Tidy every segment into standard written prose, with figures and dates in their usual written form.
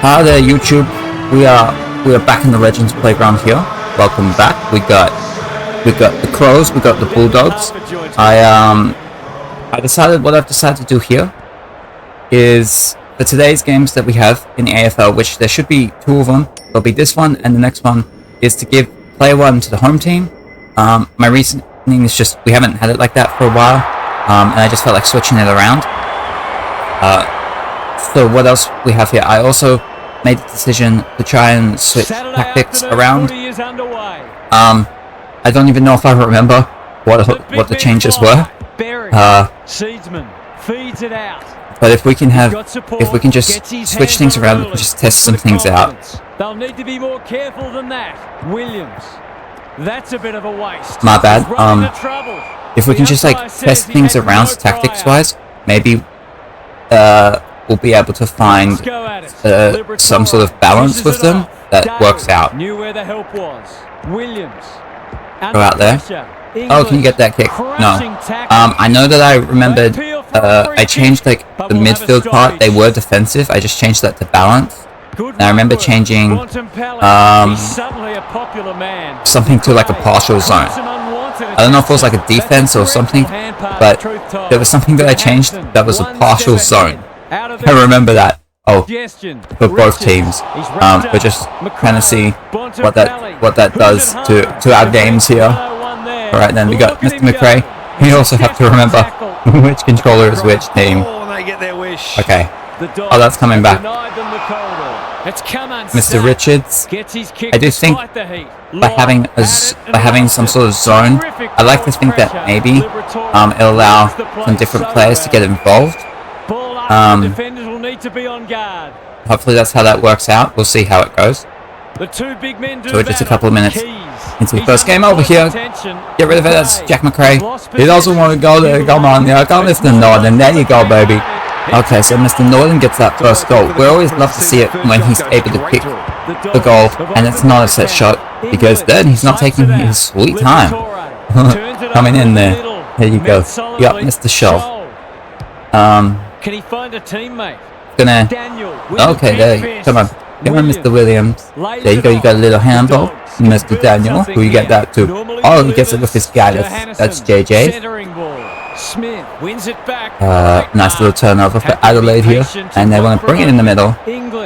Hi there, YouTube. We are back in the Legends playground here. Welcome back. We got the Crows. We got the Bulldogs. I've decided to do here is for today's games that we have in the AFL, which there should be two of them. There'll be this one and the next one is to give player one to the home team. My reasoning is just we haven't had it like that for a while, and I just felt like switching it around. So what else we have here? I also made the decision to try and switch tactics around. I don't even know if I remember what the changes were. But if we can just switch things around, we can just test some things out. They'll need to be more careful than that. Williams. That's a bit of a waste. My bad. If we can just like test things around tactics-wise, maybe we'll be able to find some sort of balance with them that works out. Knew where the help was. Williams. Go out there. Oh, can you get that kick? No. I know that I remembered. I changed like the midfield part. They were defensive. I just changed that to balance. And I remember changing something to like a partial zone. I don't know if it was like a defense or something, but there was something that I changed that was a partial zone. I remember that. Oh, for both teams. But just kind of see what that does to our games here. All right, then we got Mr. McRae. We also have to remember which controller is which team. Okay. Oh, that's coming back. Mr. Richards. I do think by having some sort of zone, I like to think that maybe it'll allow some different players to get involved. Hopefully that's how that works out. We'll see how it goes. So we're just a couple of minutes into the first game over here. Get rid of it. That's Jack McRae. He doesn't want to go there. Come on, yeah, go Mr. Norton. There you go, baby. Okay, so Mr. Norton gets that first goal. We always love to see it when he's able to pick the goal and it's not a set shot, because then he's not taking his sweet time. Coming in there. There you go. You got Mr. Shaw. Can he find a teammate? Okay, there you go. Come on. Come on, Mr. Williams. There you go. You got a little handball. Mr. Daniel. Who you get that to? Oh, he gets it with his guy. That's JJ. Nice little turnover for Adelaide here. And they want to bring it in the middle.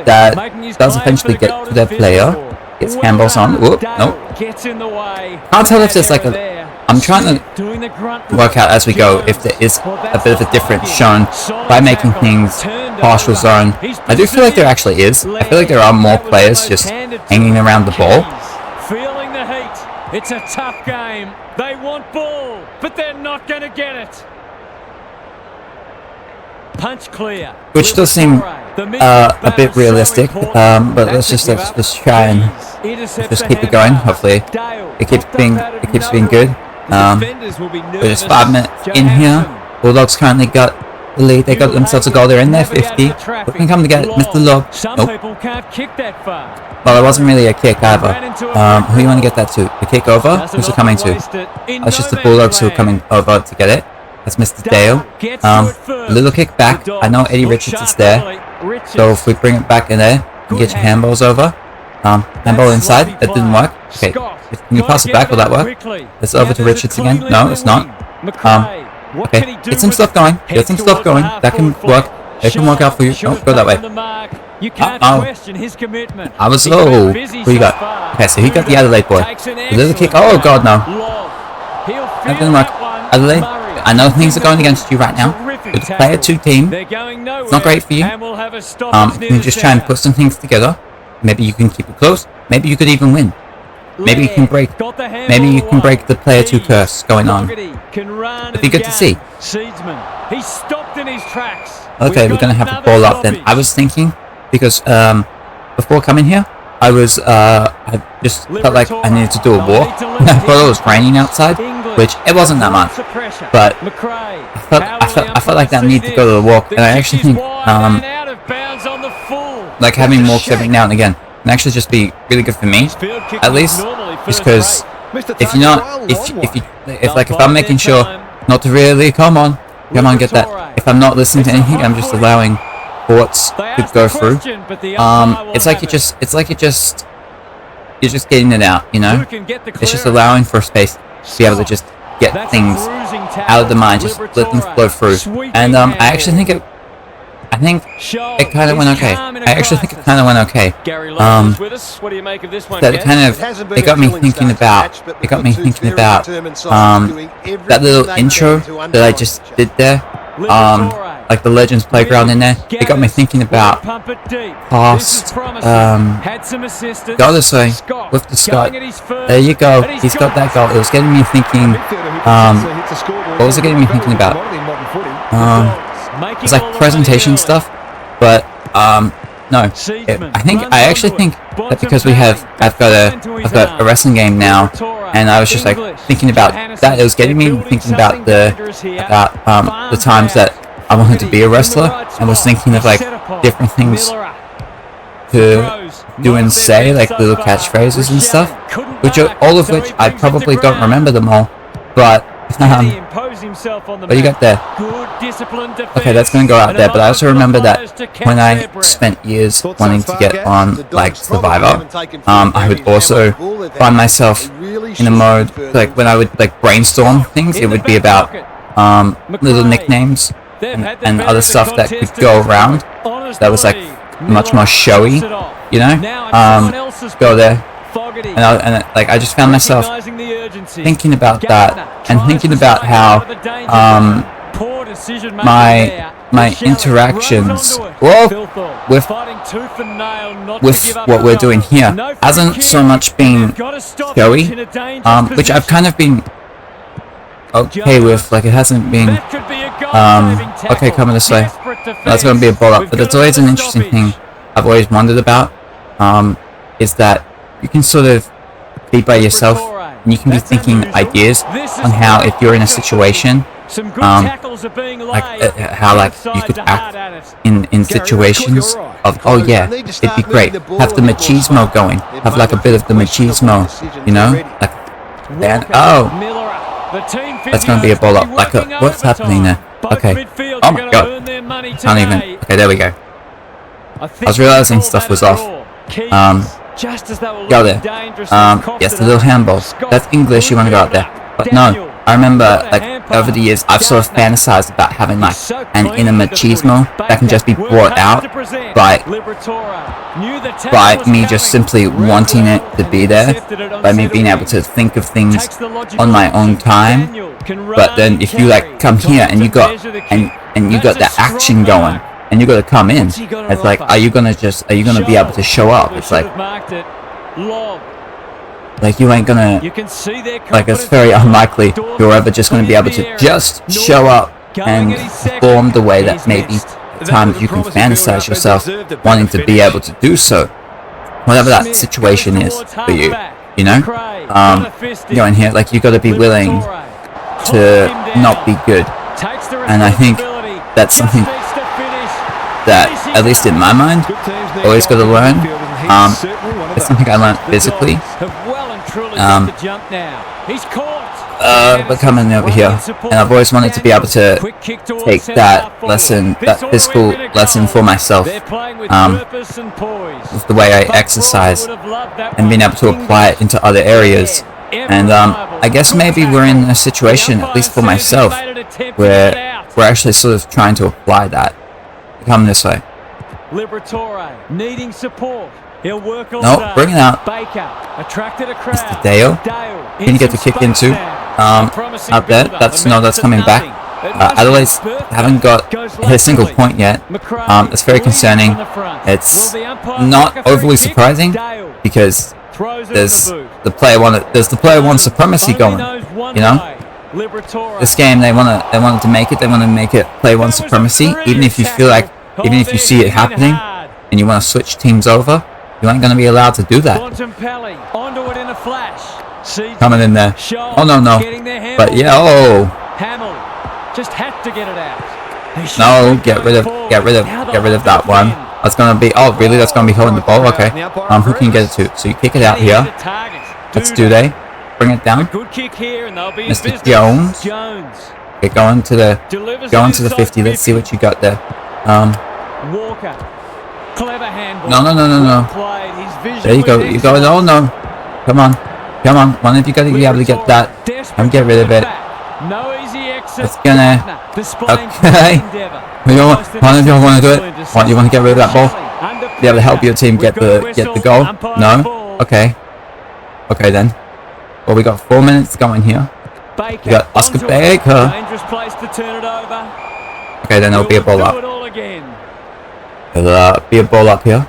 That does eventually get to their player. Gets handballs on. Whoop. Nope. Can't tell if there's like a... I'm trying to work out as we go if there is a bit of a difference shown by making things partial zone. I do feel like there actually is. I feel like there are more players just hanging around the ball. Feeling the heat. It's a tough game. They want ball, but they're not going to get it. Punch clear. Which does seem a bit realistic, but let's just try and just keep it going. Hopefully, it keeps being good. We're just 5 minutes in here. Bulldogs currently got the lead. They got themselves a goal. They're in there, 50. We can come to get it. Mr. Lobb. Nope. Well, it wasn't really a kick either. Who do you want to get that to? The kick over? Who's it coming to? It's just the Bulldogs who are coming over to get it. That's Mr. Dale. A little kick back. I know Eddie Richards is there. So if we bring it back in there, you can get your handballs over. Handball inside. That didn't work. Okay. Can you pass it back? Will that work? It's over to Richards again. No, it's not. Okay. Get some stuff going. Get some stuff going. That can work. It can work out for you. Oh, go that way. I was low. Who you got? Okay, so he got the Adelaide boy. A little kick. Oh, God, no. That didn't work. Adelaide, I know things are going against you right now. It's a player 2 team. It's not great for you. You can just try and put some things together. Maybe you can keep it close. Maybe you could even win. Maybe you can break the player 2 curse going on. It'd be good to see. Okay, we're gonna have the ball up then. I was thinking, because before coming here, I just felt like I needed to do a walk. I thought it was raining outside, which it wasn't that much, but I felt like I needed to go to the walk, and I actually think like having walks every now and again can actually just be really good for me, at least, just because if I'm making sure not to really come on get that. If I'm not listening to anything, I'm just allowing courts could go through. It's like you're just getting it out, you know. It's just allowing for a space to be able to just get things out of the mind, just let them flow through. And I actually think it kind of went okay. That it got me thinking about that little intro that I just did there, like the Legends Playground in there. It got me thinking about past, go this way with the Scott. There you go, he's got that goal. It was getting me thinking, what was it getting me thinking about? It's like presentation stuff, but no. I actually think that because I've got a wrestling game now, and I was just like thinking about that. It was getting me thinking about the times that I wanted to be a wrestler, and was thinking of like different things to do and say, like little catchphrases and stuff, all of which I probably don't remember them all, but you got there. Okay, that's going to go out there, but I also remember that when I spent years wanting to get on like Survivor, I would also find myself in a mode, like when I would like brainstorm things, it would be about little nicknames and other stuff that could go around that was like much more showy, you know. Go there. And I just found myself thinking about that, and thinking about how my interactions with what we're doing here hasn't so much been showy, which I've kind of been okay with. Like it hasn't been okay, coming this way. That's going to be a ball up, but there's always an interesting thing I've always wondered about, is that you can sort of be by yourself, and you can be thinking ideas on how, if you're in a situation, how like you could act in situations of, oh yeah, it'd be great, have the machismo going, have like a bit of the machismo, you know, like, and that's going to be a ball up. Like, what's happening there? Okay. Oh my god. Can't even. Okay, there we go. I was realizing stuff was off. Go there. Yes, the little handball. That's English, you want to go out there. But no, I remember, like, over the years, I've sort of fantasized about having, like, an inner machismo that can just be brought out by me just simply wanting it to be there, by me being able to think of things on my own time. But then if you, like, come here and you got that action going, and you got to come in, it's like, are you gonna be able to show up? It's like you ain't gonna, like, it's very unlikely you're ever just gonna be able to just show up and perform the way that maybe at times you can fantasize yourself wanting to be able to do so, whatever that situation is for you, you know. Go in here, like, you got to be willing to not be good, and I think that's something that, at least in my mind, always got to learn. It's something I learned physically. But coming over here, and I've always wanted to be able to take that lesson, that physical lesson for myself, with the way I exercise, and being able to apply it into other areas. And I guess maybe we're in a situation, at least for myself, where we're actually sort of trying to apply that. Come this way. Needing support. He'll work all day. Bring it out. Mr. Dale. Can you get the kick into? Out there. That's coming back. Adelaide's haven't hit a single point yet. It's very concerning. It's not overly surprising, because there's the player one supremacy going. You know? This game, they wanted to make it. They want to make it player one supremacy. Even if you see it happening, and you want to switch teams over, you ain't going to be allowed to do that. Coming in there. Oh no. But yeah, no, get rid of that one. That's going to be. Oh really? That's going to be holding the ball. Okay. Who can you get it to? So you kick it out here. Let's do they. Bring it down. Mr. Jones. Okay, going to the 50. Let's see what you got there. Walker. Clever handball. No. Played. He's There you go. visually You go. Oh no. Come on. One of you got to be able to get that and get rid of it. No easy exit. It's gonna. Okay. One of y'all want to do it? You want to get rid of that ball? Be able to help your team get the goal? No. Okay. Okay then. Well, we got 4 minutes going here. We got Oscar Baker. Dangerous place to turn it over. Okay, then there'll be a ball up. There'll be a ball up here.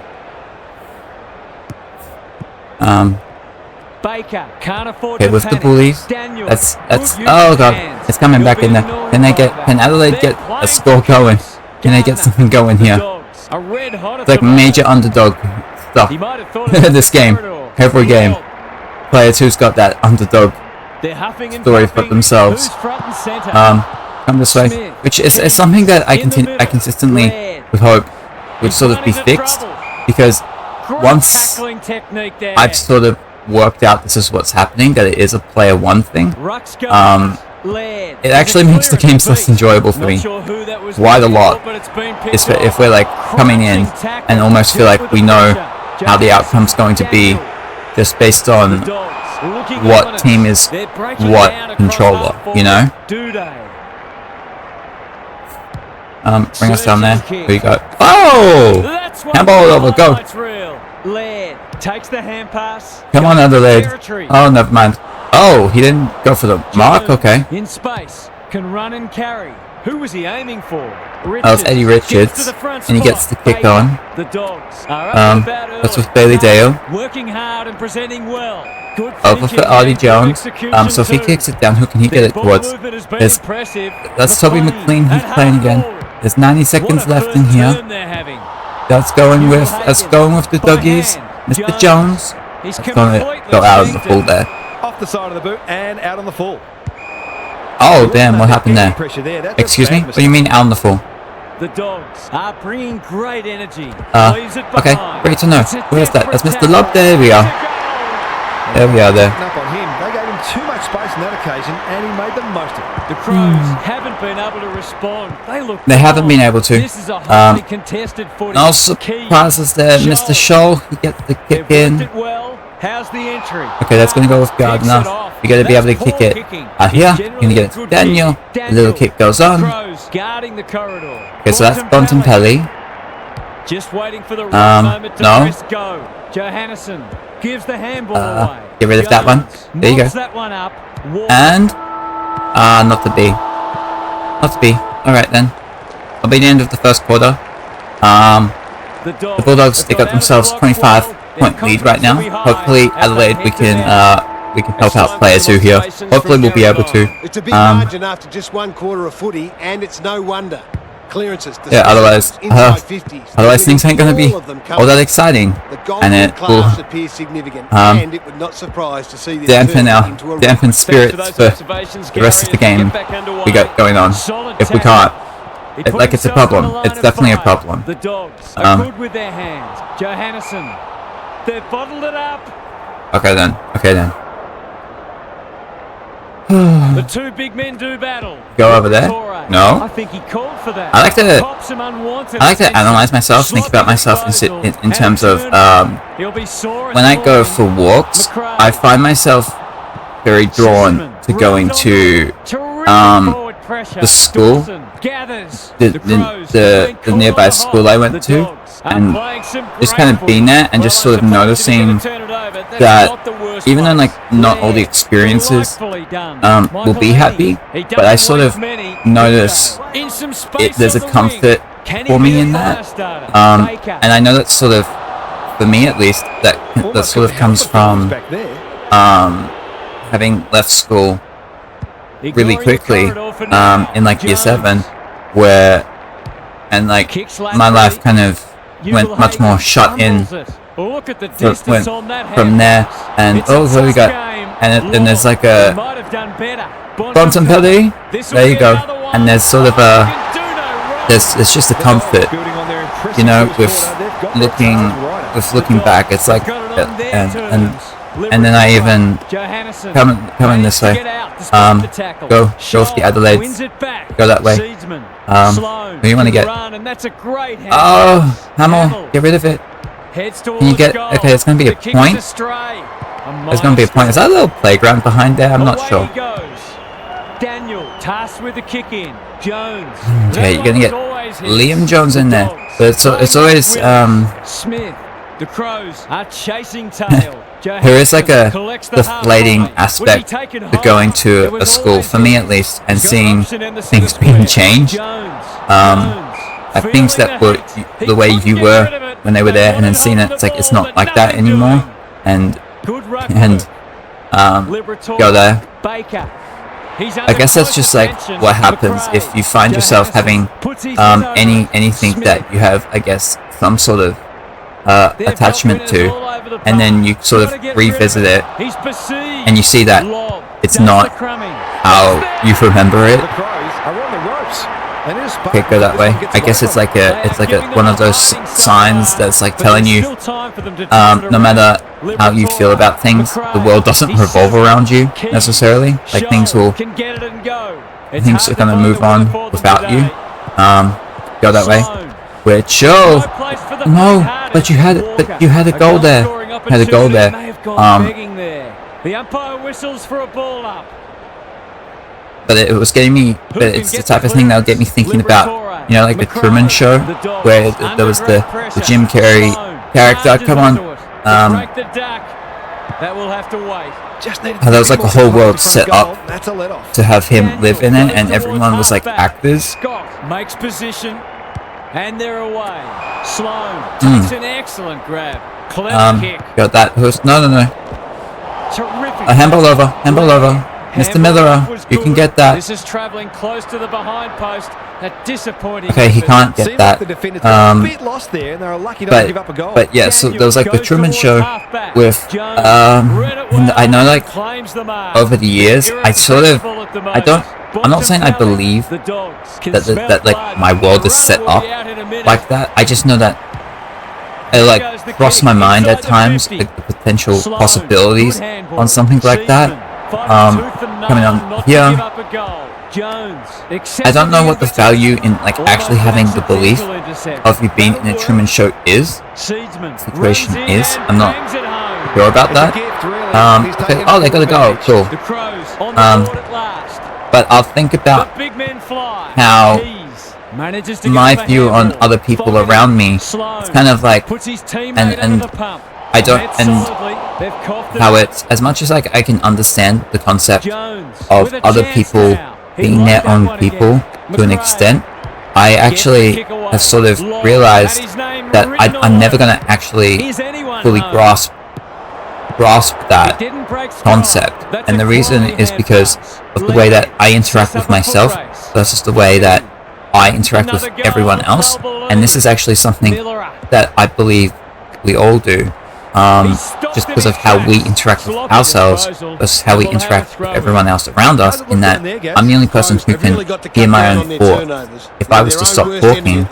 Baker can't afford okay, with the bullies. That's oh god, it's coming back in there. Can Adelaide get a score going? Can they get something going here? It's like major underdog stuff. This game, every game, players who's got that underdog story for themselves. Come this way, which is something that I consistently would hope would sort of be fixed, because once I've sort of worked out this is what's happening, that it is a player one thing, it actually makes the games less enjoyable for me. Quite a lot. If we're like coming in and almost feel like we know how the outcome's going to be just based on what team is what controller, you know? Bring us down there. Here we go. Oh! Handball over, go! Takes the hand pass. Come on, Adelaide. Oh, never mind. Oh, he didn't go for the mark? Okay. In space. Can run and carry. Who was he aiming for? That was Eddie Richards. And he gets the kick on. The Dogs that's with Bailey Dale. Working hard and presenting well. Good over for Artie Jones. So if he kicks it down, who can he get it towards? That's Toby McLean. He's playing again. There's 90 seconds left in here. That's going with the doggies. Mr. Jones. It's going to go out on the full there. Off the side of the boot and out on the full. Oh damn! What happened there? Excuse me. What do you mean out on the full? The Dogs are bringing great energy. Okay. Great to know. Where's that? That's Mr. Love. There we are. There we are. There. Up on him. They gave him too much space on that occasion, and he made the most of it. The Crows haven't been able to respond. They haven't been able to. This is a highly contested footy. No surprises there, Mr. Scholl. He gets the kick in. How's the entry? Okay, that's going to go with Gardner. You got to be able to kick it out here. You're going to get it to Daniel. The little kick goes on. Okay, so that's Bontempelli. Just waiting for the right moment to press go. Johannesson gives the handball away. Get rid of that one. There you go. And not to be. Not to be. Alright then. That'll be the end of the first quarter. The Bulldogs, they got themselves 25-point lead right now. Hopefully Adelaide we can help out players who here. Hopefully we'll be able to. It's a big margin after just one quarter of footy, and it's no wonder. Clearances. Yeah, otherwise things ain't gonna be all that exciting, and it will dampen spirits for the rest of the game we got going on. If we can't, it's a problem. It's definitely a problem. The Dogs are good with their hands. Johannesson, they've bottled it up. Okay then. The two big men do battle. Go over there. No. I think he called for that. I like to analyze myself, think about myself in terms of when I go for walks, I find myself very drawn to going to the school, the nearby school I went to, and just kind of being there and just sort of noticing that even though like not all the experiences will be happy, but I sort of notice there's a comfort for me in that, and I know that's sort of, for me at least, that sort of comes from having left school really quickly in like year 7, where my life kind of went much more shut in from there, and what do we got? And then there's like a Bontempelli. There you go. And there's sort of there's just a comfort, you know, with looking back. It's like, and and then I even come in this way. Go off the Adelaide. Go that way. Who you want to get? Oh, Hamill, get rid of it. Can you get? Okay, it's going to be a point. There's going to be a point. Is that a little playground behind there? I'm not sure. Daniel tasked with the kick in. Jones. Okay, you're going to get Liam Jones in there, but it's always Smith. The Crows are chasing tail. there is like a deflating aspect to going to a school, for me at least, and seeing things being changed. Like things that were the way you were when they were there, and then seeing it, it's like it's not like that anymore. And go there. I guess that's just like what happens if you find yourself having anything that you have, I guess, some sort of attachment to, and then you sort of revisit it and you see that it's not how you remember it. Okay, go that way. I guess it's like a one of those signs that's like telling you no matter how you feel about things, the world doesn't revolve around you necessarily. Like things are gonna move on without you. Go that way. Which no, but you had a goal there. Had a goal there. The umpire whistles for a ball up. But it was getting me. But it's the type of thing that would get me thinking about, you know, like the Truman Show, where there was the Jim Carrey character. Come on. That will have to wait. There was like a whole world set up to have him live in it, and everyone was like actors. Scott makes position, and they're away. Sloan takes an excellent grab. Clever kick. Got that. No. Terrific. A handball over. Mr. Miller, you can get that. This is travelling close to the behind post. A disappointing. Okay, he can't get that. But yeah, so there was like the Truman Show with and I know, like, over the years, I'm not saying I believe that like my world is set up like that. I just know that it like crossed my mind at times, like the potential possibilities on something like that. Coming on here, I don't know what the value in like actually having the belief of you being in a Truman Show situation is. I'm not sure about that. Okay, oh, they got a goal, cool. But I'll think about how my view on other people around me is kind of like, and I don't, and how it's, as much as like I can understand the concept of other people being their own people to an extent, I actually have sort of realized that I'm never going to actually fully grasp that concept. And the reason is because of the way that I interact with myself versus the way that I interact with everyone else. And this is actually something that I believe we all do. Just because of how we interact with ourselves versus how we interact with everyone else around us, in that I'm the only person who can hear my own thoughts. If I was to stop talking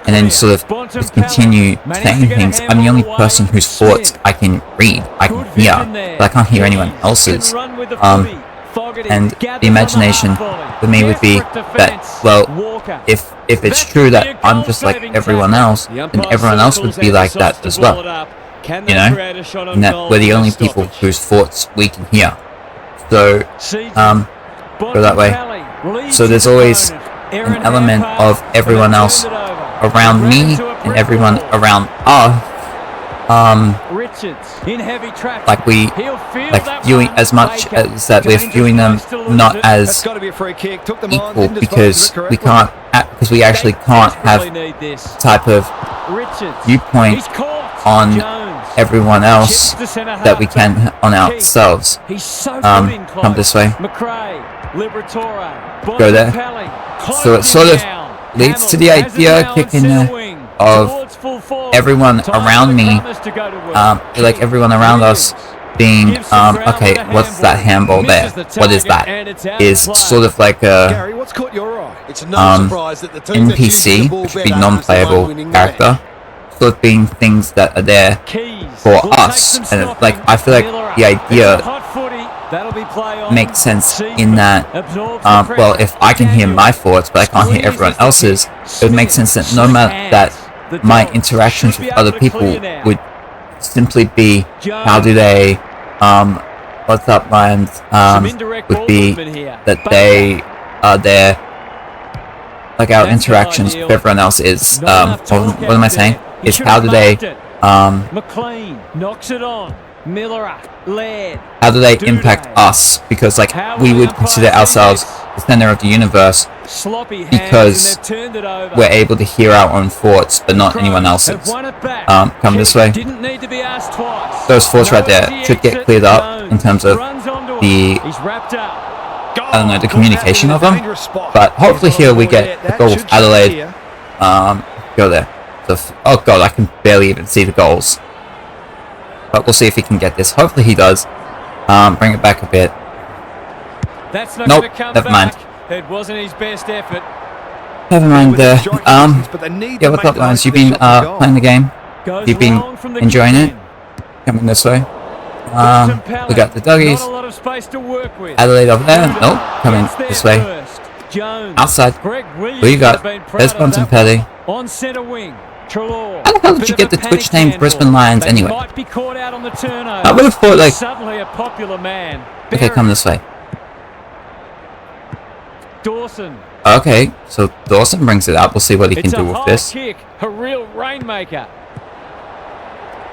and then sort of just continue saying things, I'm the only person whose thoughts I can read, I can hear, but I can't hear anyone else's. And the imagination for me would be that, well, if it's true that I'm just like everyone else, then everyone else would be like that as well. You know? And that we're the only people whose thoughts we can hear. So, go that way. So there's always an element of everyone else around me and everyone around us. Like viewing as much as that we're viewing them not as equal, because we actually can't have type of viewpoint on everyone else that we can on ourselves. Come this way. Go there. So it sort of leads to the idea kicking of everyone around me, like everyone around us being, okay, what's that handball there? What is that? Is sort of like a NPC, which would be non-playable character. sort of being things that are there for us, and like I feel like the idea makes sense in that, well, if I can hear my thoughts but I can't hear everyone else's, it would make sense that no matter that my interactions with other people would simply be how do they, what's up, Lions, would be that they are there, like our interactions with everyone else is, what am I saying? Is how do they, McLean knocks it on. Miller, Laird. How do they impact us? Because like we would consider ourselves the center of the universe because we're able to hear our own thoughts, but not anyone else's. Come this way. Those thoughts right there should get cleared up in terms of the, I don't know, the communication of them. But hopefully here we get the goal with Adelaide. Go there. So, oh god, I can barely even see the goals. But we'll see if he can get this. Hopefully he does. Bring it back a bit. Nope, never mind. It wasn't his best effort. Never mind there. Yeah, what's up, Lions? You've been playing the game? You've been enjoying it? Coming this way. We got the doggies. Adelaide over there. Nope, coming this way. Outside. Who you got? There's Bontempelli. On centre wing. How the hell did you get the Twitch name Brisbane Lions anyway? I would have thought like... Okay, come this way. Dawson. Okay, so Dawson brings it up. We'll see what he can do with this. Kick, a real rainmaker.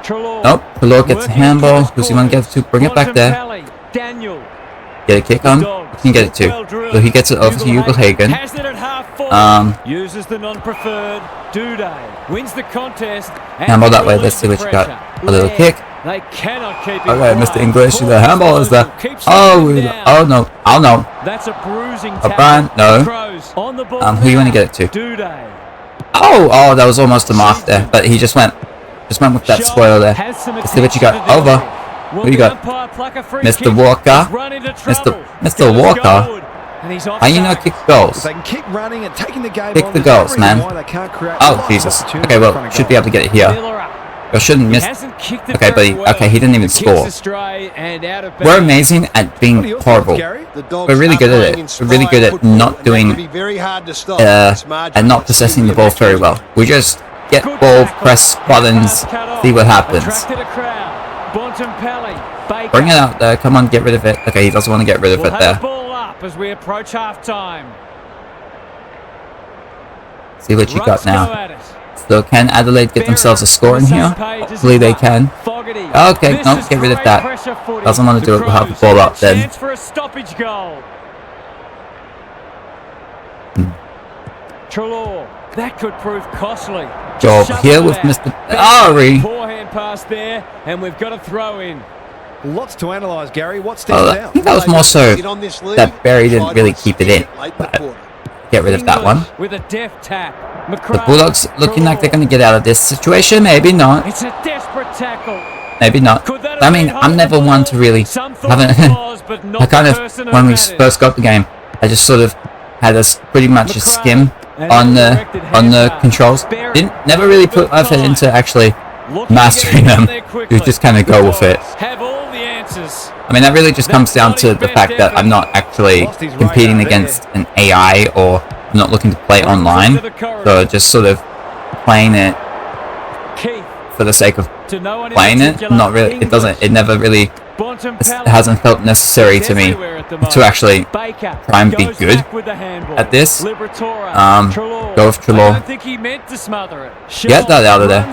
Nope, Trelaw gets a handball. Who's he want to get it to? Bring it back there. Get a kick on. You can get it too. So he gets it over to Ugelhagen. Uses the non-preferred. Duday wins the contest. Handball that way. Let's see what you got. A little kick. They cannot keep it. Okay, Mr. English, the handball is there. Oh no. Oh no. That's a bruising. O'Brien, no. Who you want to get it to? Oh, that was almost a mark there, but he just went with that spoil there. Let's see what you got. Over. Who you got? Mr. Walker. Mr. Walker. How you not kick goals? Kick the goals, man. Oh, Jesus. Okay, well, should be able to get it here. Or shouldn't miss. Okay, but he didn't even score. We're amazing at being horrible. We're really good at it. We're really good at not doing, and not possessing the ball very well. We just get ball, press buttons, see what happens. Bring it out there. Come on, get rid of it. Okay, he doesn't want to get rid of it there. As we approach half time. See what you got now. So can Adelaide get themselves a score in here? Hopefully they can. Okay, no, get rid of that. Doesn't want to do it. We'll have the ball up then. That could prove costly. Go over here with Mr. Ari. Forehand pass there, and we've got a throw in. Lots to analyse, Gary. What stands out? I think that was more so that Barry didn't really keep it in. But get rid of that one. With a deft tap. The Bulldogs looking like they're going to get out of this situation. Maybe not. It's a desperate tackle. Maybe not. I mean, I'm never one to really have an... I kind of, when we first got the game, I just sort of had pretty much a skim on the controls. Never really put effort into actually mastering them. You just kind of go with it. I mean, that really just comes down to the fact that I'm not actually competing against an AI, or I'm not looking to play online. So just sort of playing it for the sake of playing it. Not really. It never really. It hasn't felt necessary to me to actually try and be good at this. Go with Trelaw. Get that out of there.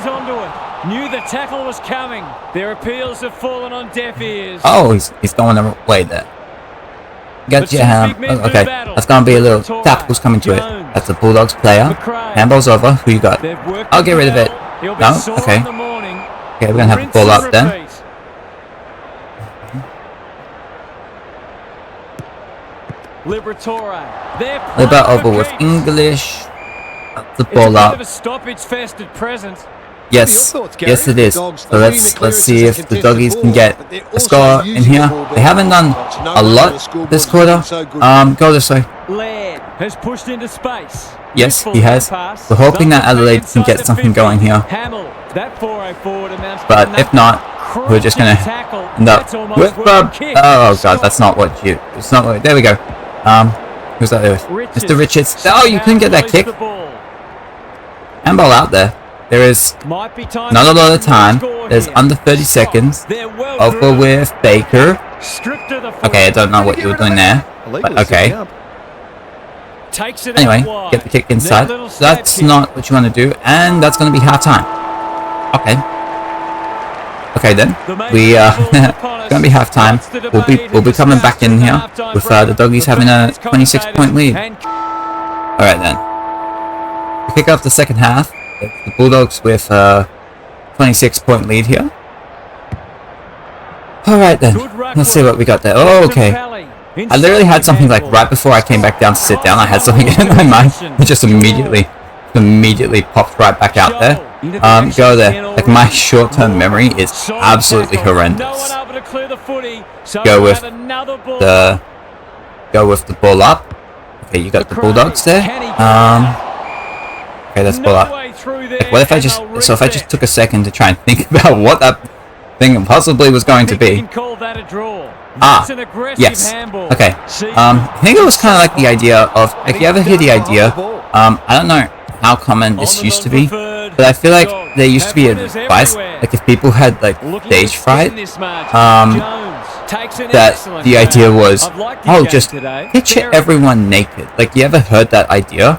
Knew the tackle was coming. Their appeals have fallen on deaf ears. Oh, he's going away there. Get your hand. Okay, that's going to be a little tackle's coming to it. That's a Bulldogs player. Handball's over. Who you got? I'll get rid of it. No? Okay. Okay, we're going to have the ball up then. Libra over with English. That's the ball up. Stoppage fest at present. Yes, yes it is. So let's see if the doggies can get a score in here. They haven't done a lot this quarter. Go this way. Laird has pushed into space. Yes, he has. We're hoping that Adelaide can get something going here. But if not, we're just gonna end up with oh god, that's not what you. It's not what. There we go. Who's that there with? Mr. Richards. Oh, you couldn't get that kick. Handball out there. There is not a lot of time. There's under 30 seconds. Over with Baker. Okay, I don't know what you were doing there. But okay. Anyway, get the kick inside. That's not what you want to do. And that's going to be half-time. Okay. Okay then. We going to be half-time. We'll be coming back in here with the doggies having a 26-point lead. Alright then. We kick off the second half. The Bulldogs with a 26-point lead here. Alright then, let's see what we got there. Oh, okay. I literally had something like right before I came back down to sit down, I had something in my mind. It just immediately popped right back out there. Go there. Like my short-term memory is absolutely horrendous. Go with the ball up. Okay, you got the Bulldogs there. Okay, let's ball up. What if I just took a second to try and think about what that thing possibly was going to be? Yes. Okay. I think it was kind of like the idea of, if you ever hear the idea, I don't know how common this used to be, but I feel like there used to be advice, like if people had like stage fright, that the idea was, oh, just picture everyone naked. Like, you ever heard that idea?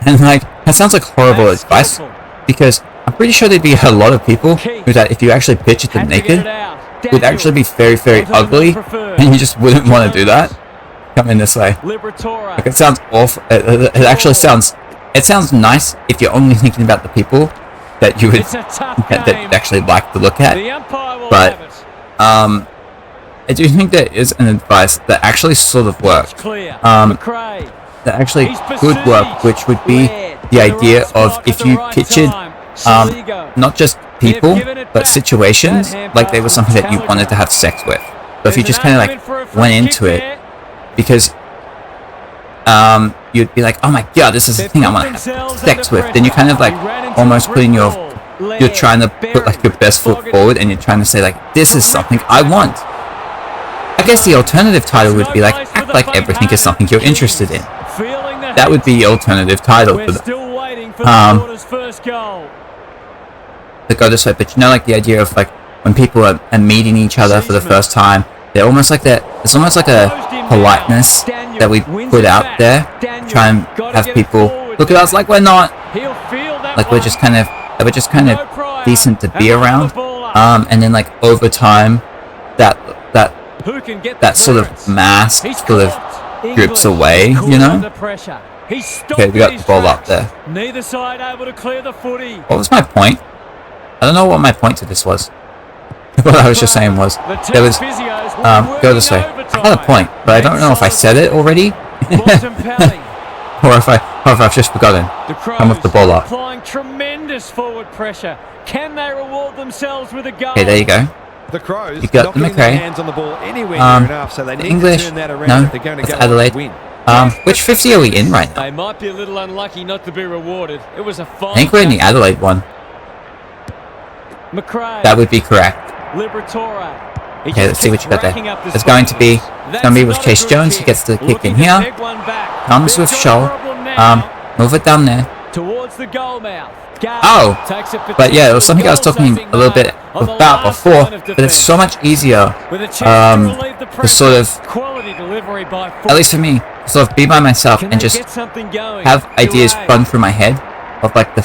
And like, that sounds like horrible advice, because I'm pretty sure there'd be a lot of people who that if you actually pictured them naked, would actually be very, very ugly, and you just wouldn't want to do that. Come in this way. Like, it sounds awful. It actually sounds, it sounds nice if you're only thinking about the people that you would, that you'd actually like to look at. But, I do think there is an advice that actually sort of works. That actually could work, which would be the idea of if you pictured not just people but situations like they were something that you wanted to have sex with. So if you just kind of like went into it because you'd be like, oh my god, this is the thing I want to have sex with, then you kind of like almost putting you're trying to put like your best foot forward, and you're trying to say like, this is something I want. I guess the alternative title would be like, act like everything is something you're interested in. That would be the alternative title for that. To go this way, but you know, like the idea of like when people are meeting each other for the first time, they're almost like that. It's almost like a politeness that we put out there, try and have people look at us like we're not, like we're just kind of decent to be around. And then like over time, that sort of mask sort of drips away, you know? Okay, we got the ball up there. What was my point? I don't know what my point to this was. What I was just saying was, there was, go this way. I had a point, but I don't know if I said it already, or if I've just forgotten. Come with the ball up. Okay, there you go. The Crows, you got the McRae. English, no, it's Adelaide. Which 50 are we in right now? They might be a little unlucky not to be rewarded. It was a fine. I think we're in the Adelaide one. That would be correct. Okay, let's see what you got there. It's going to be with Chase Jones. He gets the kick in here. Comes with Shoal. Move it down there. Oh, but yeah, it was something I was talking a little bit about before, but it's so much easier to sort of, at least for me, sort of be by myself and just have ideas run through my head of like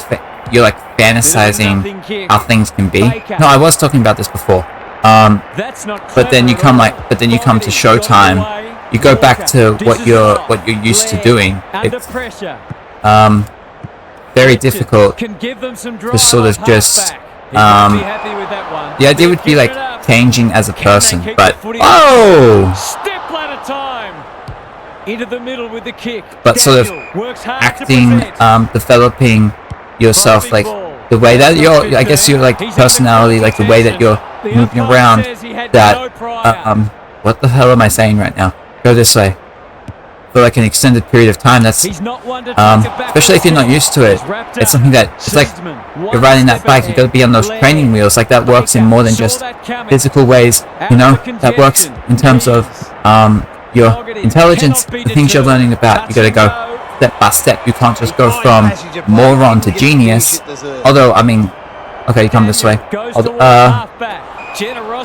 you're like fantasizing how things can be. No, I was talking about this before. But then you come to showtime, you go back to what you're used to doing. It's very difficult to sort of just the idea would be like changing as a person, but but sort of acting, developing yourself like the way that you're, I guess your like personality, like the way that you're moving around, that what the hell am I saying right now? Go this way. For like an extended period of time, that's especially if you're not used to it. It's something that it's like you're riding that bike. You got to be on those training wheels. Like that works in more than just physical ways. You know, that works in terms of your intelligence, the things you're learning about. You got to go step by step. You can't just go from moron to genius. Although, I mean, okay, come this way.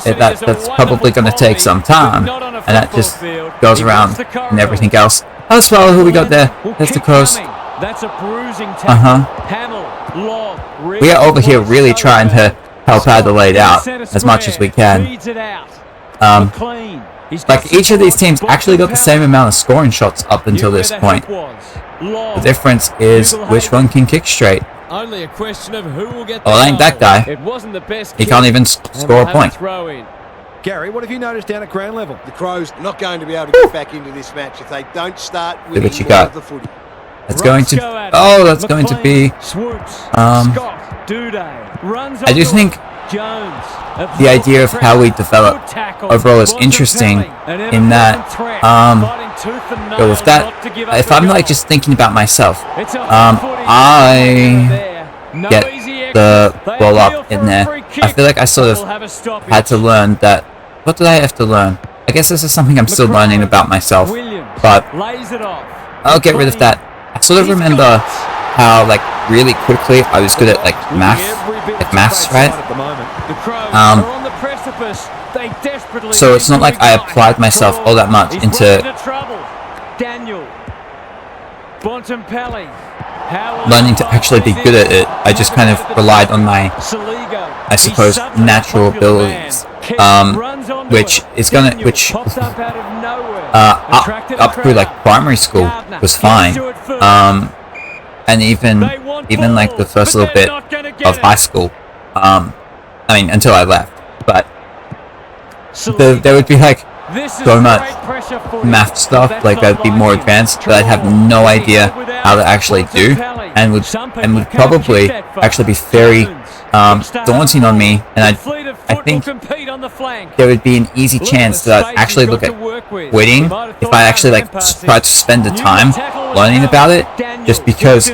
That's probably going to take some time, and that just goes around and everything else. Let's follow who we got there. There's the Crows. We are over here really trying to help Adelaide out as much as we can. Like each of these teams actually got the same amount of scoring shots up until this point. The difference is which one can kick straight. Only a question of who will get oh, ain't that guy. It wasn't the best. He can't even score a point. Gary, what have you noticed down at ground level? The Crows are not going to be able to get back into this match if they don't start with what you got. the footy. That's going to that's going to be I do think the idea of how we develop overall is interesting in that but with that, if I'm like just thinking about myself, I get the ball up in there. I feel like I sort of had to learn that. What did I have to learn? I guess this is something I'm still learning about myself, but I'll get rid of that. I sort of remember how like really quickly I was good at like maths, right? So it's not like I applied myself all that much into learning to actually be good at it. I just kind of relied on my, I suppose, natural abilities, which up through like primary school was fine, and even like the first little bit of high school. I mean, until I left, but there would be like so much math stuff, like I'd be more advanced, but I'd have no idea how to actually do, and would probably actually be very daunting on me, and I think there would be an easy chance that I'd actually look at quitting if I actually like tried to spend the time learning about it, just because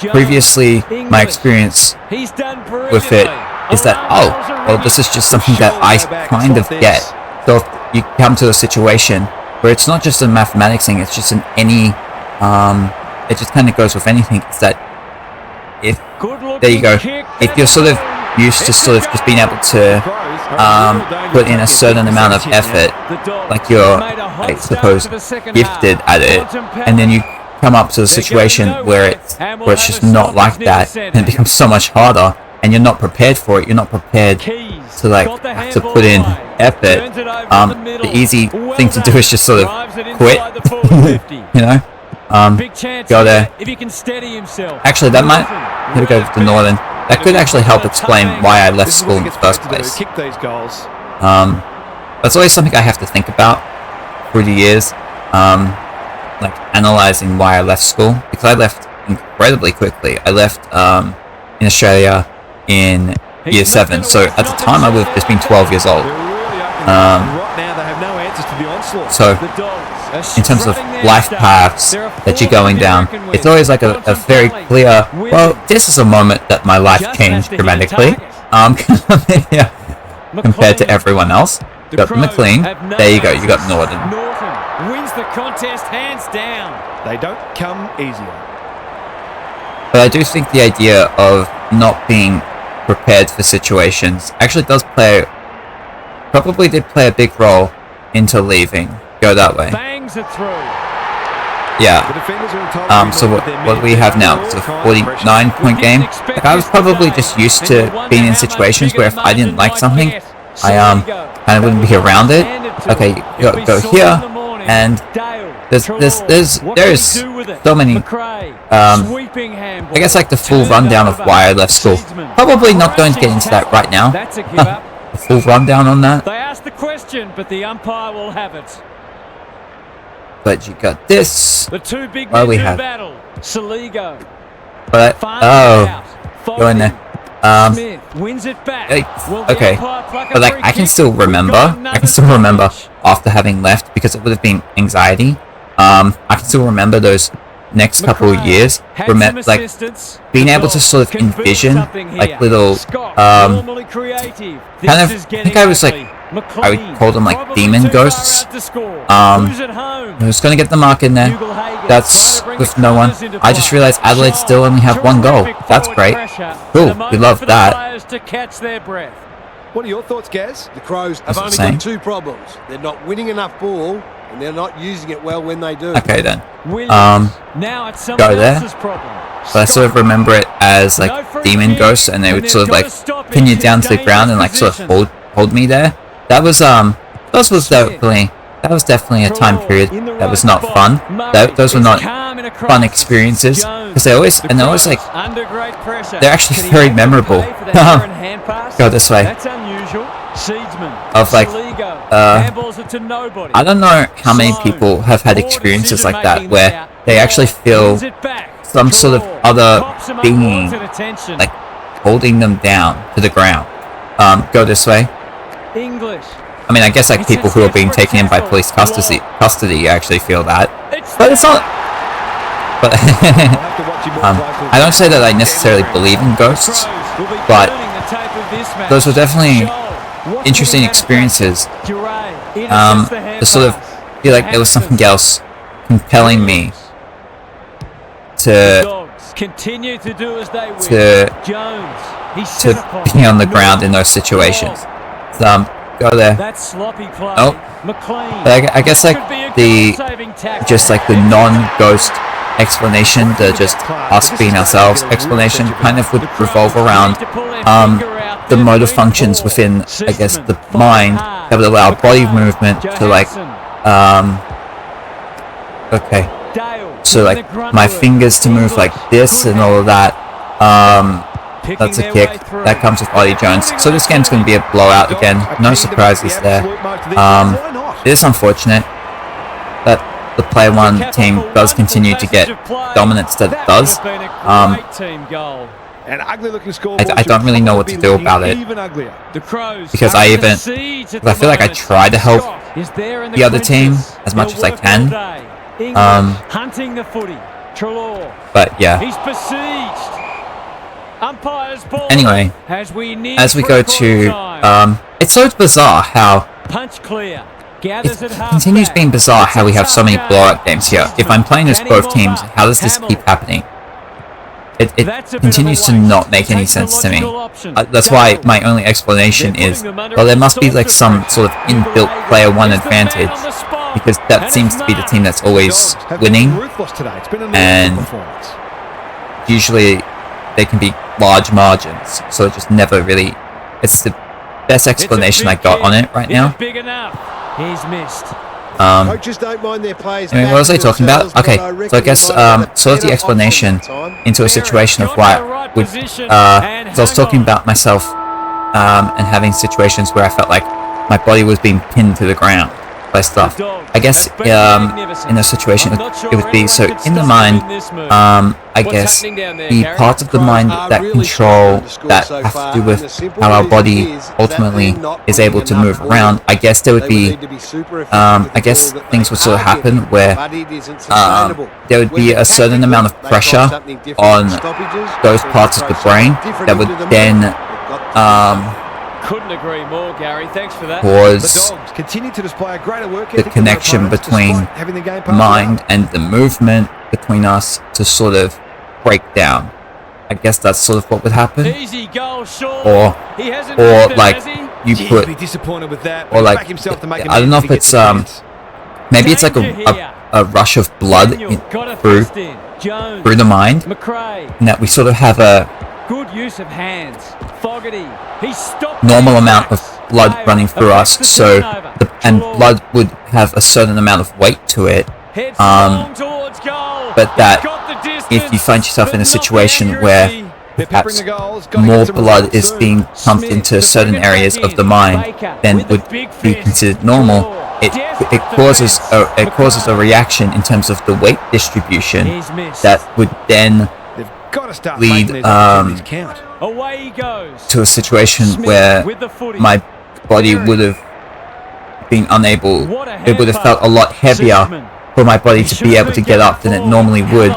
previously my experience with it is that, oh, well, this is just something that I kind of get. So if you come to a situation where it's not just a mathematics thing, it's just in any, it just kind of goes with anything. It's that there you go. If you're sort of used to sort of just being able to put in a certain amount of effort, like you're, I suppose, gifted at it, and then you come up to a situation where it's just not like that, and it becomes so much harder, and you're not prepared for it. You're not prepared to like have to put in effort. The easy thing to do is just sort of quit, you know. Go there. Actually, that might go to the Northern. That could actually help explain why I left school in the first place. That's always something I have to think about through the years, like analysing why I left school, because I left incredibly quickly. I left in Australia in year 7, so at the time I would have just been 12 years old. So in terms of life paths that you're going down, it's always like a very clear, well, this is a moment that my life changed dramatically compared to everyone else. You got the McLean, there you go, you got Northern. Wins the contest hands down. They don't come easier. But I do think the idea of not being prepared for situations actually probably did play a big role into leaving. Go that way. Bangs it through. Yeah. So what do we have now? It's a 49-point game. Like I was probably just used to being in situations where if I didn't like something, I kind of wouldn't be around it. Okay, go here, and there's so many. I guess like the full rundown of why I left school. Probably not going to get into that right now. The full rundown on that. They asked the question, but the umpire will have it. But you got this. The two big what do we have? battle. Saligo. But Go in there. Smith wins it back. Okay, but like I can still remember. After having left because it would have been anxiety. I can still remember those next couple of years. Like being able to sort of envision like little kind of. I think I was like I would call them like demon ghosts. Who's gonna get the mark in there? That's with no one. I just realized Adelaide still only have one goal. That's great. Cool. We love that. What are your thoughts, Gaz? The Crows have only got two problems. They're not winning enough ball, and they're not using it well when they do. Okay then. Go there. But I sort of remember it as like demon ghosts, and they would sort of like pin you down to the ground and like sort of hold me there. That was definitely a time period that was not fun. Those were not fun experiences because they're always like they're actually very memorable. Go this way. Of like I don't know how many people have had experiences like that where they actually feel some sort of other being like holding them down to the ground. Go this way. I mean, I guess like people who are being taken in by police custody actually feel that, but it's not. But I don't say that I necessarily believe in ghosts, but those were definitely interesting experiences. To sort of feel like there was something else compelling me to be on the ground in those situations. Go there. Oh, but I guess like the non-ghost explanation, the just us being ourselves explanation, kind of would revolve around the motor functions within, I guess, the mind that would allow body movement to like okay, so like my fingers to move like this and all of that. That's a kick. That comes with Ollie Jones. So this game's going to be a blowout again. No surprises there. It is unfortunate that the Player 1 team does continue to get dominance that it does. I don't really know what to do about it. Because I feel like I try to help the other team as much as I can. But yeah. Anyway, as we go to, it's so bizarre how it continues being bizarre how we have so many blowout games here. If I'm playing as both teams, how does this keep happening? It continues to not make any sense to me. That's why my only explanation is, well, there must be like some sort of inbuilt Player 1 advantage, because that seems to be the team that's always winning, and usually they can be large margins, so it just never really. It's the best explanation I got on it right now. He's missed. Anyway, what was I talking about? Okay, so I guess sort of the explanation into a situation of why I would. So I was talking about myself and having situations where I felt like my body was being pinned to the ground by stuff. I guess in a situation it would be so in the mind. I guess the parts of the mind that control that have to do with how our body ultimately is able to move around. I guess there would be. I guess things would sort of happen where there would be a certain amount of pressure on those parts of the brain that would then. Couldn't agree more, Gary. Thanks for that. Was the connection between mind and the movement between us to sort of break down. I guess that's sort of what would happen. Easy goal, or like you put, or like I don't know if it's maybe it's like a rush of blood through the mind, and that we sort of have a good use of hands. Fogarty. He stopped normal amount of blood running through us, so and blood would have a certain amount of weight to it. But that if you find yourself in a situation where perhaps more blood is being pumped into certain areas of the mind than would be considered normal, it causes a reaction in terms of the weight distribution that would then Got to start lead making these opportunities count. Away he goes. to a situation Smith where with the footy. my body would have been unable. What a It would have felt a handball. lot heavier Seaman. for my body to be able to get up than it normally would,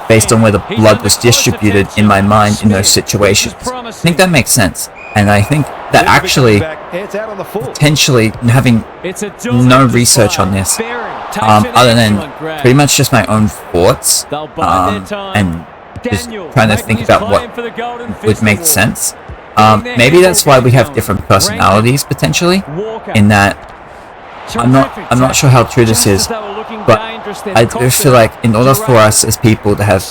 based on where the blood was distributed in my mind in those situations. I think that makes sense, and I think that actually It's out on the full. potentially having It's a no research on this, other than pretty much just my own thoughts, and just trying to think about what would make sense. Maybe that's why we have different personalities potentially. In that, I'm not sure how true this is, but I do feel like in order for us as people to have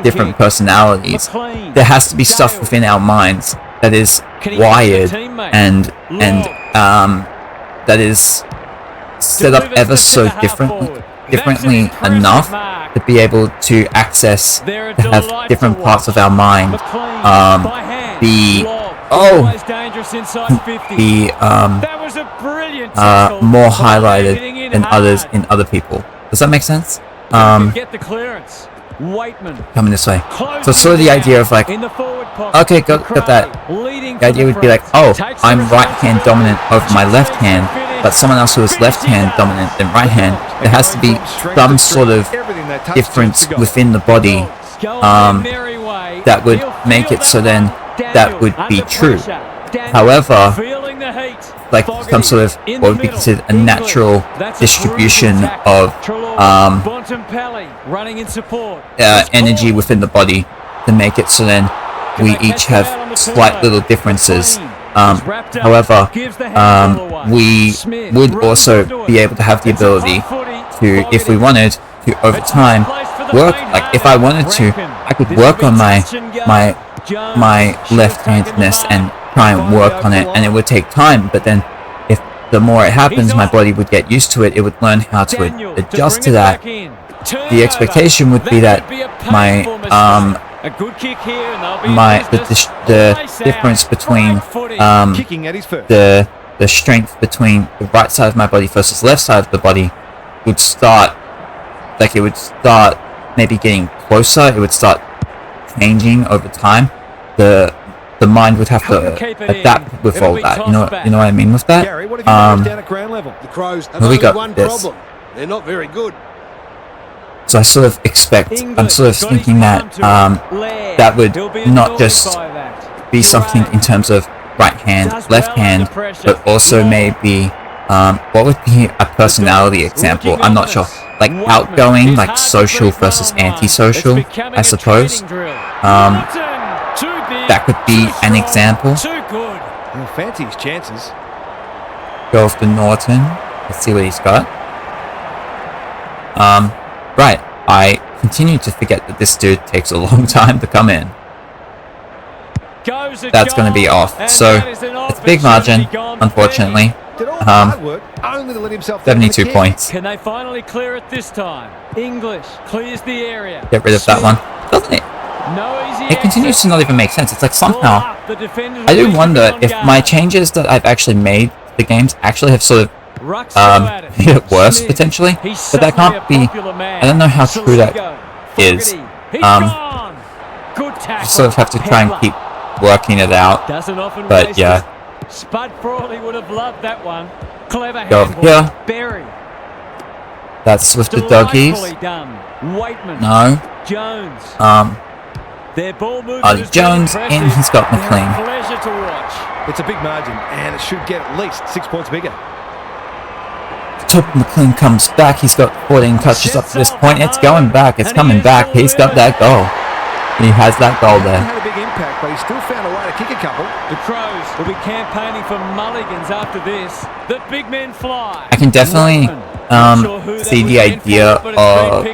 different personalities, there has to be stuff within our minds that is wired and that is set up ever so differently enough to be able to access, to have different parts of our mind be more highlighted than others in other people. Does that make sense? Get the clearance. Waitman Coming this way. So sort of the idea of like, okay, got that. The idea would be like, oh, I'm right hand dominant over my left hand, but someone else who is left hand dominant than right hand. There has to be some sort of difference within the body that would make it so then that would be true. However, like some sort of what would be considered a natural distribution of energy within the body to make it so then we each have slight little differences. However, we would also be able to have the ability to, if we wanted to, over time, work. Like if I wanted to, I could work on my left-handedness and try and work on it, and it would take time. But then, if the more it happens, my body would get used to it. It would learn how to adjust to that. The expectation would be that the difference between the strength between the right side of my body versus left side of the body would start, like it would start maybe getting closer. It would start changing over time. The mind would have to adapt with all that. You know what I mean with that? Gary, what have you noticed down at ground level? The Crows have we only got one this. problem. They're not very good. So I sort of expect, I'm sort of thinking that that would not just be something in terms of right hand, left hand, but also maybe what would be a personality example? I'm not sure. Like outgoing, like social versus antisocial, I suppose. That could be an example. He'll fancy his chances. Go off to Norton. Let's see what he's got. Right. I continue to forget that this dude takes a long time to come in. That's going to be off. So it's a big margin, unfortunately. 72 points. Can they finally clear it this time? English clears the area. Get rid of that one. Doesn't it? It continues to not even make sense. It's like somehow I do wonder if my changes that I've actually made to the games actually have sort of made it worse potentially, but that can't be. I don't know how true that is. You sort of have to try and keep working it out. But yeah. Spud Frawley would have loved that one. Clever Go handball. here. Berry. That's with the doggies. Waitman. No. Jones. Their ball Ollie Jones in. He's got McLean. Pleasure to watch. It's a big margin, and it should get at least 6 points bigger. Top McLean comes back. He's got 14 touches up to this point. It's going back. It's coming back. He's got that goal. He has that goal there. He had a big impact, but he still found a way to kick a couple. The Crows will be campaigning for mulligans after this. The big men fly. I can definitely see the idea of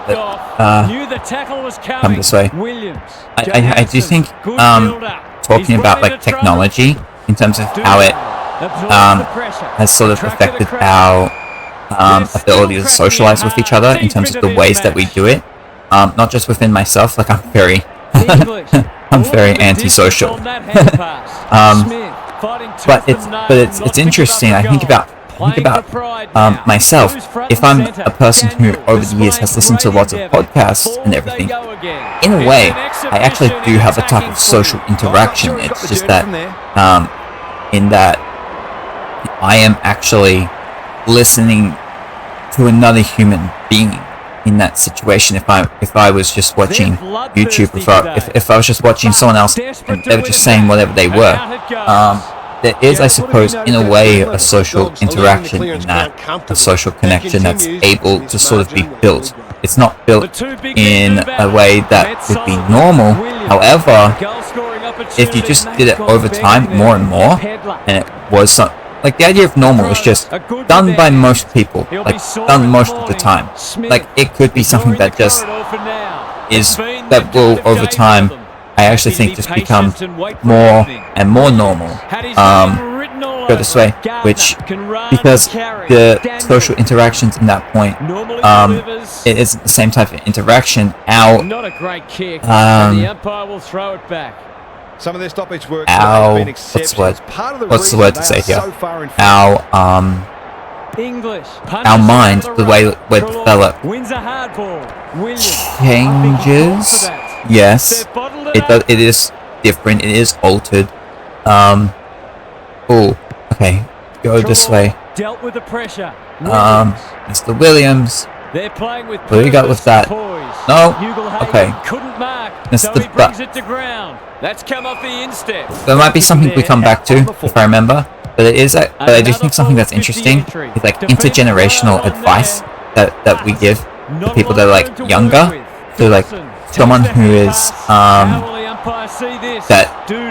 come this way. I do think talking about like technology in terms of how it has sort of affected our ability to socialize with each other in terms of the ways that we do it. Not just within myself, like I'm very antisocial. But it's interesting. I think about think about myself. If I'm a person who over the years has listened to lots of podcasts and everything, in a way, I actually do have a type of social interaction. It's just that, in that I am actually listening to another human being in that situation. If I was just watching YouTube, if I was just watching someone else and they were just saying whatever they were, there is, I suppose, in a way, a social interaction in that, a social connection that's able to sort of be built. It's not built in a way that would be normal. However, if you just did it over time, more and more, and it was like the idea of normal is just done by most people, like done most of the time. Like it could be something that just that will over time, I actually think, just become more and more normal. Go this way, which, because the social interactions in that point, it is the same type of interaction. Not a great kick. The umpire will throw it back. Some of their stoppage work has been exceptional. What's the word to say here? English. Our mind, the way we're developed, Wins a hard ball. changes. Yes, it does. It is different. It is altered. Oh, okay. Go this way. Dealt with the pressure. Mr. Williams. They're playing with What do you got with that? No. Okay. Couldn't mark. Mr. So he brings it to ground. That's come off the instep. There might be something we come back to, if I remember. But it is. But I do think something that's interesting is like intergenerational advice that we give to people that are like younger. So like someone who is that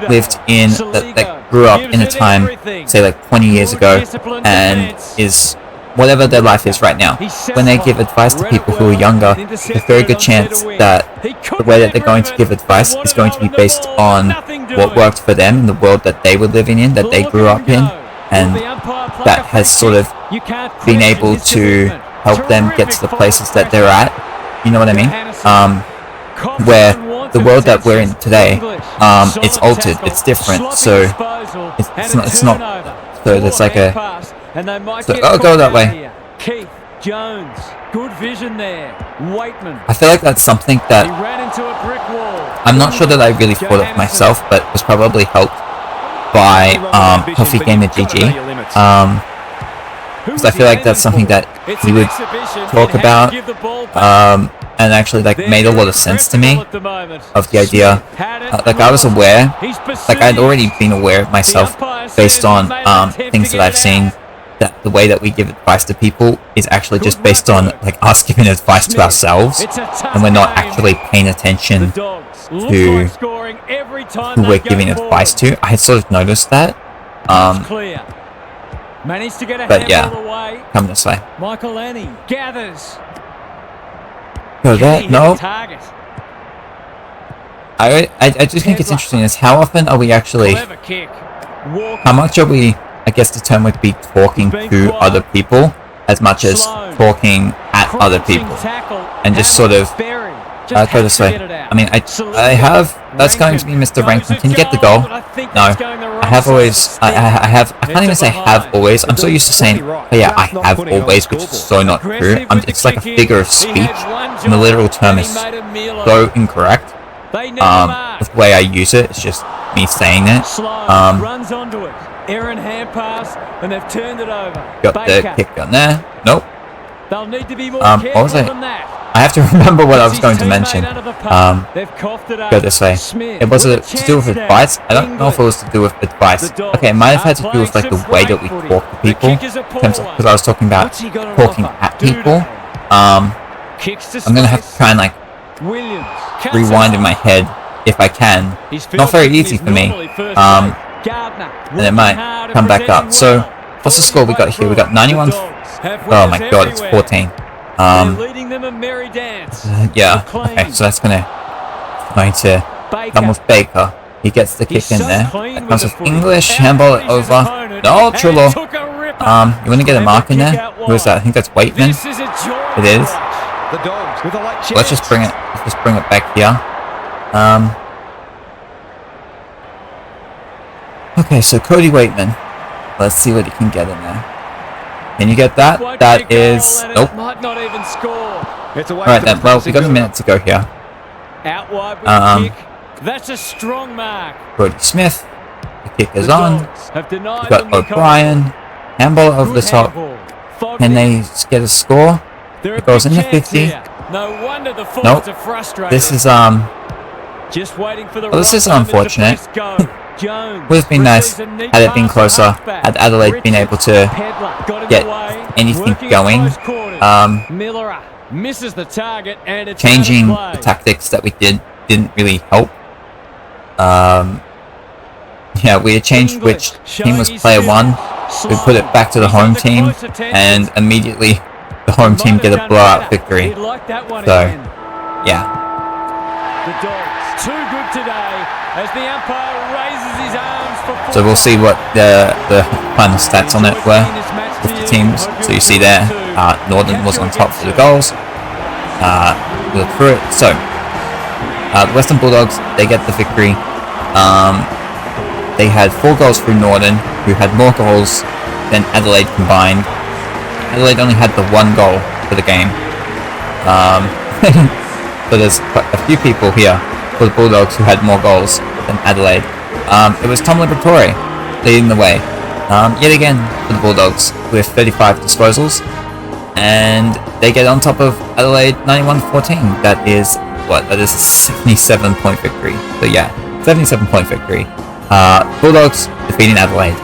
lived in that grew up in a time, say like 20 years ago, and is whatever their life is right now. When they give advice to people who are younger, there's a very good chance that the way that they're going to give advice is going to be based on what worked for them in the world that they were living in, that they grew up in, and that has sort of been able to help them get to the places that they're at. You know what I mean? Where the world that we're in today, it's altered, it's different, so it's not so there's like a so I'll go that way. Keith Jones, good vision there. Waitman. I feel like that's something that He ran into a brick wall. I'm not sure that I really thought of myself, but was probably helped by Coffee Gamer GG. Because I feel like that's something that he would talk about, and actually like made a lot of sense to me of the idea. Like I was aware, like I'd already been aware of myself based on things that I've seen, that the way that we give advice to people is actually just based on like us giving advice to ourselves, and we're not actually paying attention to who we're giving advice to. I had sort of noticed that. Managed to get a But yeah, handle away. come this way. Michael Annie gathers. Go there? No. Target. I just think it's interesting is how often are we actually, Clever kick. how much are we, I guess the term would be talking to other people as much as talking at other people, and just sort of go this way. I mean, I have, that's going to be Mr. Rankin. Can you get the goal? No. I have always, I can't even say have always. I'm so used to saying, oh yeah, I have always, which is so not true. It's like a figure of speech, and the literal term is so incorrect. The way I use it, it's just me saying it. Runs onto it. Aaron hand pass, and they've turned it over. Got the kick down there. Nope. They'll need to be more what was careful it? than that. I have to remember what I was going to mention. Go this way. It was to do with advice. I don't know if it was to do with advice. Okay, it might have had to do with like the way that we talk to people. Because I was talking about talking at people. I'm gonna have to try and like rewind in my head if I can. Not very easy for me. And it might come back up. So what's the score we got here? We got 91. Oh my god, it's 14. Leading them a merry dance. Yeah, okay, so that's going to come with Baker. He gets the kick in there. That comes with English, handball it over. No, Trullo. You want to get a mark in there? Who is that? I think that's Waitman. It is. Let's just bring it back here. Okay, so Cody Waitman. Let's see what he can get in there. Can you get that? Won't That be a goal, is... and it Nope. might not even score. It's a Alright then, well, we got a minute to go here. Out wide with the kick. That's a strong mark. Brody Smith. The kick is The on. Dogs have denied We've got them the goal. O'Brien. Handball over the Good top. handball. Fogarty. Can they get a score? They're It a goes big in the chance 50. here. No wonder the Nope. forwards are frustrated. This is, Just waiting for the well, this right is moment to unfortunate. press go. Jones would have been nice receives a neat had it been pass closer, to halfback. had Adelaide been able to Pedler got in get the way, anything working in going. close quarters. Miller misses the target and it's Changing out of the play. tactics that we didn't really help. Yeah, we had changed which team was player 1. We put it back to the home team, and immediately the home team get a blowout victory. He'd like that one So, again. yeah. The Dogs too good today as the umpire raises his arms for So we'll see what the final stats on it were with the teams. So you see there, Northern was on top for the goals. We'll look through it. So, the Western Bulldogs, they get the victory. They had 4 goals through Northern, who had more goals than Adelaide combined. Adelaide only had the 1 goal for the game. So there's quite a few people here for the Bulldogs who had more goals than Adelaide. It was Tom Liberatore leading the way. Yet again for the Bulldogs with 35 disposals. And they get on top of Adelaide 91-14. That is what? That is a 77-point victory. So yeah, 77-point victory. Bulldogs defeating Adelaide.